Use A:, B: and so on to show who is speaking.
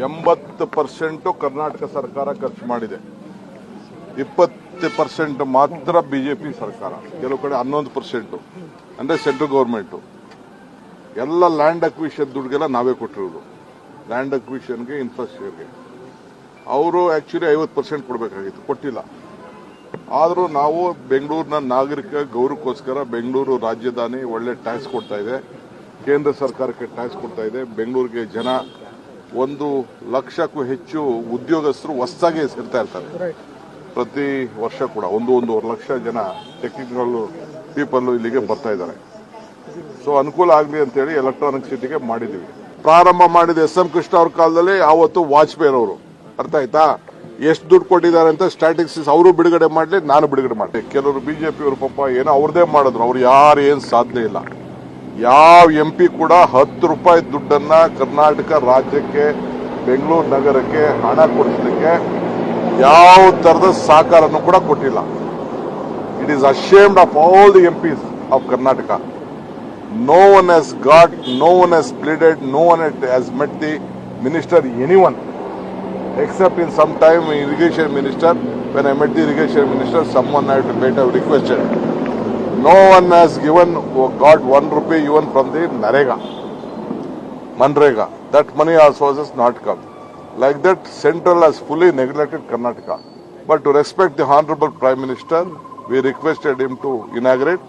A: 80% ಕರ್ನಾಟಕ ಸರ್ಕಾರ ಖರ್ಚು ಮಾಡಿದೆ. 20% ಮಾತ್ರ ಬಿಜೆಪಿ ಸರ್ಕಾರ, ಕೆಲವು ಕಡೆ 11% ಅಂದರೆ ಸೆಂಟ್ರಲ್ ಗೌರ್ಮೆಂಟು. ಎಲ್ಲ ಲ್ಯಾಂಡ್ ಅಕ್ವಿಷನ್ ದುಡ್ಡುಗೆಲ್ಲ ನಾವೇ ಕೊಟ್ಟಿರೋದು, ಲ್ಯಾಂಡ್ ಅಕ್ವಿಷನ್ಗೆ, ಇನ್ಫ್ರಾಸ್ಟ್ರಕ್ಚರ್ಗೆ. ಅವರು ಆ್ಯಕ್ಚುಲಿ 50% ಕೊಡಬೇಕಾಗಿತ್ತು, ಕೊಟ್ಟಿಲ್ಲ. ಆದರೂ ನಾವು ಬೆಂಗಳೂರಿನ ನಾಗರಿಕ ಗೌರವಕ್ಕೋಸ್ಕರ ಬೆಂಗಳೂರು ರಾಜಧಾನಿ ಒಳ್ಳೆ ಟ್ಯಾಕ್ಸ್ ಕೊಡ್ತಾ ಇದೆ, ಕೇಂದ್ರ ಸರ್ಕಾರಕ್ಕೆ ಟ್ಯಾಕ್ಸ್ ಕೊಡ್ತಾ ಇದೆ. ಬೆಂಗಳೂರಿಗೆ ಜನ 1 ಲಕ್ಷಕ್ಕೂ ಹೆಚ್ಚು ಉದ್ಯೋಗಸ್ಥರು ಹೊಸದಾಗಿ ಸೇರ್ತಾ ಇರ್ತಾರೆ ಪ್ರತಿ ವರ್ಷ ಕೂಡ. 1-1.5 ಲಕ್ಷ ಜನ ಟೆಕ್ನಿಕಲ್ ಪೀಪಲ್ ಇಲ್ಲಿಗೆ ಬರ್ತಾ ಇದ್ದಾರೆ. ಸೊ ಅನುಕೂಲ ಆಗಲಿ ಅಂತೇಳಿ ಎಲೆಕ್ಟ್ರಾನಿಕ್ ಸಿಟಿಗೆ ಮಾಡಿದ್ದೀವಿ. ಪ್ರಾರಂಭ ಮಾಡಿದ SM ಕೃಷ್ಣ ಅವ್ರ ಕಾಲದಲ್ಲಿ ಆವತ್ತು ವಾಜಪೇಯಿ ಅವರು, ಅರ್ಥ ಆಯ್ತಾ, ಎಷ್ಟು ದುಡ್ಡು ಕೊಟ್ಟಿದ್ದಾರೆ ಅಂತ ಸ್ಟ್ಯಾಟಿಸ್ಟಿಕ್ಸ್ ಅವರು ಬಿಡುಗಡೆ ಮಾಡಲಿ, ನಾನು ಬಿಡುಗಡೆ ಮಾಡಿ. ಕೆಲವರು ಬಿಜೆಪಿ ಅವರು ಪಾಪ ಏನೋ ಅವ್ರದೇ ಮಾಡಿದ್ರು, ಅವ್ರು ಯಾರು ಏನು ಸಾಧನೆ ಇಲ್ಲ. ಯಾವ MP ಕೂಡ 10 ರೂಪಾಯಿ ದುಡ್ಡನ್ನ ಕರ್ನಾಟಕ ರಾಜ್ಯಕ್ಕೆ, ಬೆಂಗಳೂರು ನಗರಕ್ಕೆ ಹಣ ಕೊಡಿಸಲಿಕ್ಕೆ ಯಾವ ತರದ ಸಹಕಾರನೂ ಕೂಡ ಕೊಟ್ಟಿಲ್ಲ. It is ashamed of all the MPs of Karnataka. No one has got, no one has pleaded, no one has met the minister, anyone, except in some time irrigation minister. When I met the irrigation minister, someone had have requested. No one has got 1 rupee even from the Manrega. That money also has not come. Like that, Central has fully neglected Karnataka. But to respect the Honorable Prime Minister, we requested him to inaugurate.